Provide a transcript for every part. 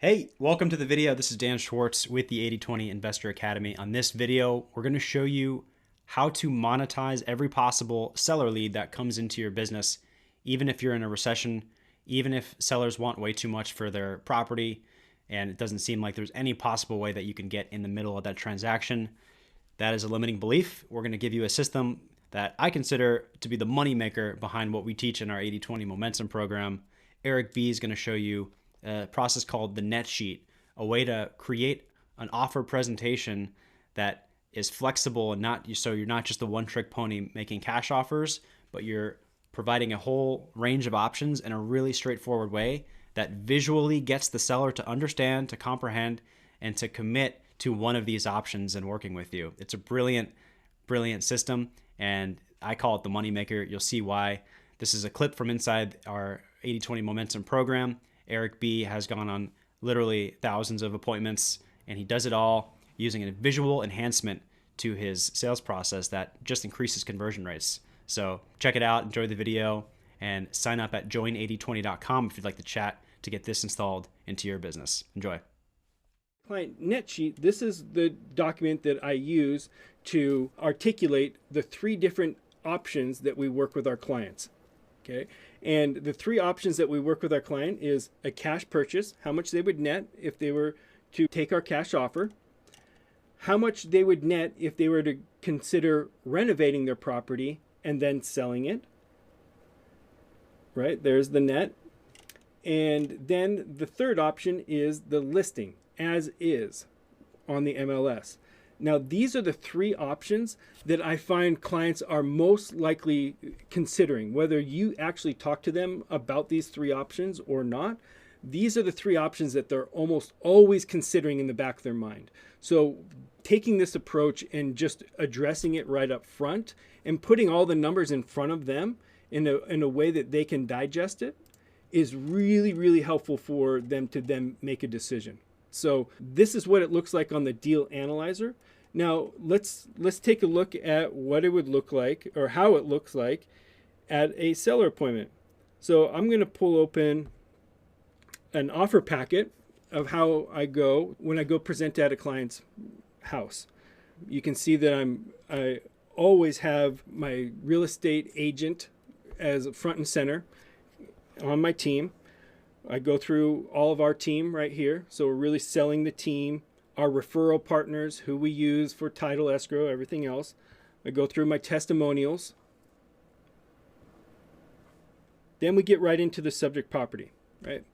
Hey, welcome to the video. This is Dan Schwartz with the 80/20 Investor Academy. On this video, we're going to show you how to monetize every possible seller lead that comes into your business, even if you're in a recession, even if sellers want way too much for their property, and it doesn't seem like there's any possible way that you can get in the middle of that transaction. That is a limiting belief. We're going to give you a system that I consider to be the moneymaker behind what we teach in our 80/20 Momentum program. Eric B is going to show you a process called the net sheet, a way to create an offer presentation that is flexible and so you're not just the one-trick pony making cash offers, but you're providing a whole range of options in a really straightforward way that visually gets the seller to understand, to comprehend, and to commit to one of these options and working with you. It's a brilliant, brilliant system, and I call it the moneymaker. You'll see why. This is a clip from inside our 80/20 Momentum program. Eric B has gone on literally thousands of appointments, and he does it all using a visual enhancement to his sales process that just increases conversion rates. So check it out, enjoy the video, and sign up at join8020.com if you'd like to chat to get this installed into your business. Enjoy. Client net sheet, this is the document that I use to articulate the three different options that we work with our clients. Okay, and the three options that we work with our client is a cash purchase, how much they would net if they were to take our cash offer, how much they would net if they were to consider renovating their property and then selling it. Right, there's the net. And then the third option is the listing as is on the MLS. Now, these are the three options that I find clients are most likely considering, whether you actually talk to them about these three options or not. These are the three options that they're almost always considering in the back of their mind. So taking this approach and just addressing it right up front and putting all the numbers in front of them in a way that they can digest it is really, really helpful for them to then make a decision. So this is what it looks like on the deal analyzer. Now let's take a look at what it would look like, or how it looks like at a seller appointment. So I'm going to pull open an offer packet of how I go when I go present at a client's house. You can see that I always have my real estate agent as front and center on my team. I go through all of our team right here. So we're really selling the team, our referral partners, who we use for title, escrow, everything else. I go through my testimonials. Then we get right into the subject property, right?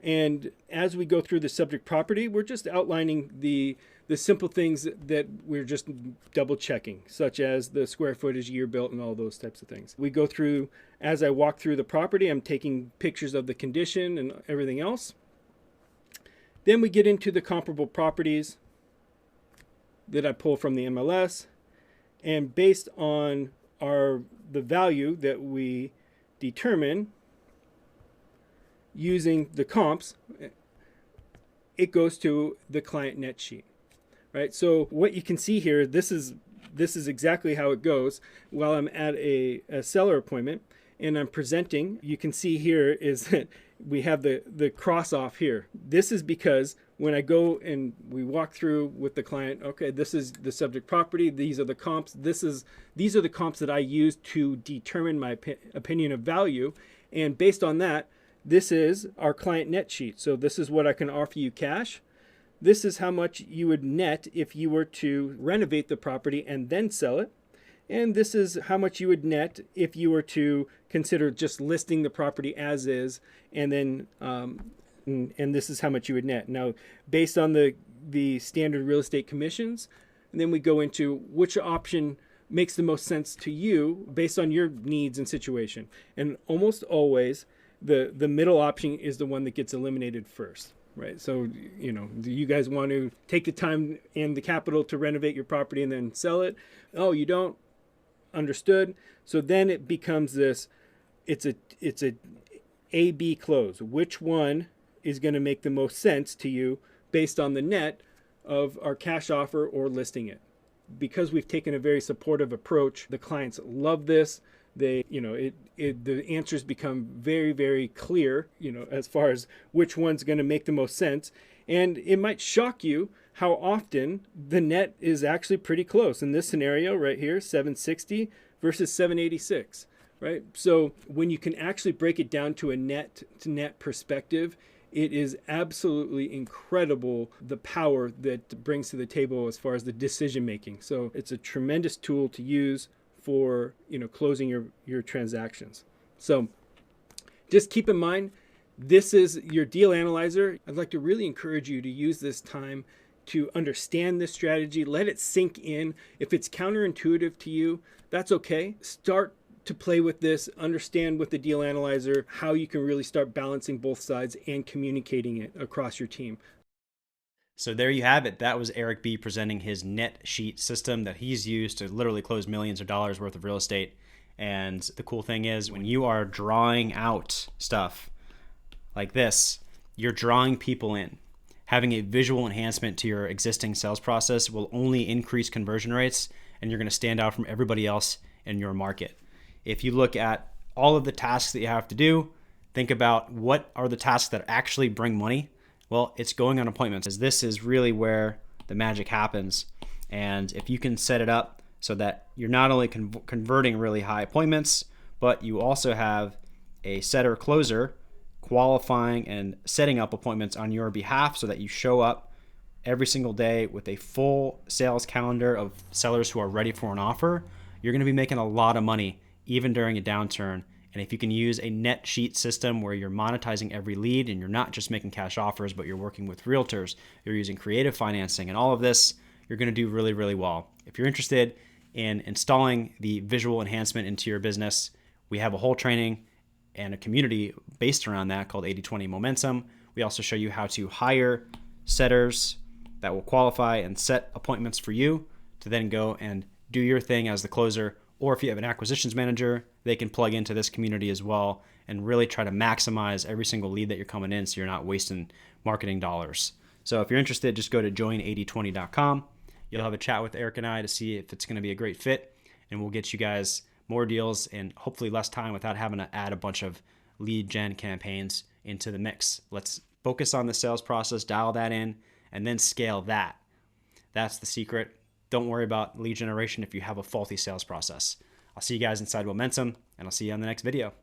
And as we go through the subject property, we're just outlining the simple things that we're just double checking, such as the square footage, year built, and all those types of things. We go through, as I walk through the property, I'm taking pictures of the condition and everything else. Then we get into the comparable properties that I pull from the MLS. And based on the value that we determine using the comps, it goes to the client net sheet. Right, so what you can see here, this is exactly how it goes while I'm at a seller appointment and I'm presenting. You can see here is that we have the cross off here. This is because when I go and we walk through with the client, okay, this is the subject property, these are the comps, these are the comps that I use to determine my opinion of value, and based on that, this is our client net sheet. So this is what I can offer you cash. This is how much you would net if you were to renovate the property and then sell it. And this is how much you would net if you were to consider just listing the property as is, and then and this is how much you would net. Now, based on the standard real estate commissions, and then we go into which option makes the most sense to you based on your needs and situation. And almost always, the middle option is the one that gets eliminated first. Right, so do you guys want to take the time and the capital to renovate your property and then sell it? Oh, you don't? Understood. So then it becomes this. It's a A/B close. Which one is going to make the most sense to you based on the net of our cash offer or listing it? Because we've taken a very supportive approach, the clients love this. they, the answers become very, very clear, as far as which one's going to make the most sense. And it might shock you how often the net is actually pretty close. In this scenario right here, 760 versus 786, right? So when you can actually break it down to a net to net perspective, it is absolutely incredible the power that it brings to the table as far as the decision making. So it's a tremendous tool to use for closing your transactions. So just keep in mind, this is your deal analyzer. I'd like to really encourage you to use this time to understand this strategy. Let it sink in. If it's counterintuitive to you, that's okay. Start to play with this, understand with the deal analyzer how you can really start balancing both sides and communicating it across your team. So there you have it. That was Eric B. presenting his net sheet system that he's used to literally close millions of dollars worth of real estate. And the cool thing is, when you are drawing out stuff like this, you're drawing people in. Having a visual enhancement to your existing sales process will only increase conversion rates, and you're going to stand out from everybody else in your market. If you look at all of the tasks that you have to do, think about what are the tasks that actually bring money. Well, it's going on appointments, as this is really where the magic happens. And if you can set it up so that you're not only converting really high appointments, but you also have a setter closer qualifying and setting up appointments on your behalf so that you show up every single day with a full sales calendar of sellers who are ready for an offer, you're going to be making a lot of money even during a downturn. And if you can use a net sheet system where you're monetizing every lead and you're not just making cash offers, but you're working with realtors, you're using creative financing and all of this, you're going to do really, really well. If you're interested in installing the visual enhancement into your business, we have a whole training and a community based around that called 80/20 Momentum. We also show you how to hire setters that will qualify and set appointments for you to then go and do your thing as the closer. Or if you have an acquisitions manager, they can plug into this community as well and really try to maximize every single lead that you're coming in so you're not wasting marketing dollars. So if you're interested, just go to join8020.com. You'll have a chat with Eric and I to see if it's going to be a great fit, and we'll get you guys more deals and hopefully less time without having to add a bunch of lead gen campaigns into the mix. Let's focus on the sales process, dial that in, and then scale that. That's the secret. Don't worry about lead generation if you have a faulty sales process. I'll see you guys inside Momentum, and I'll see you on the next video.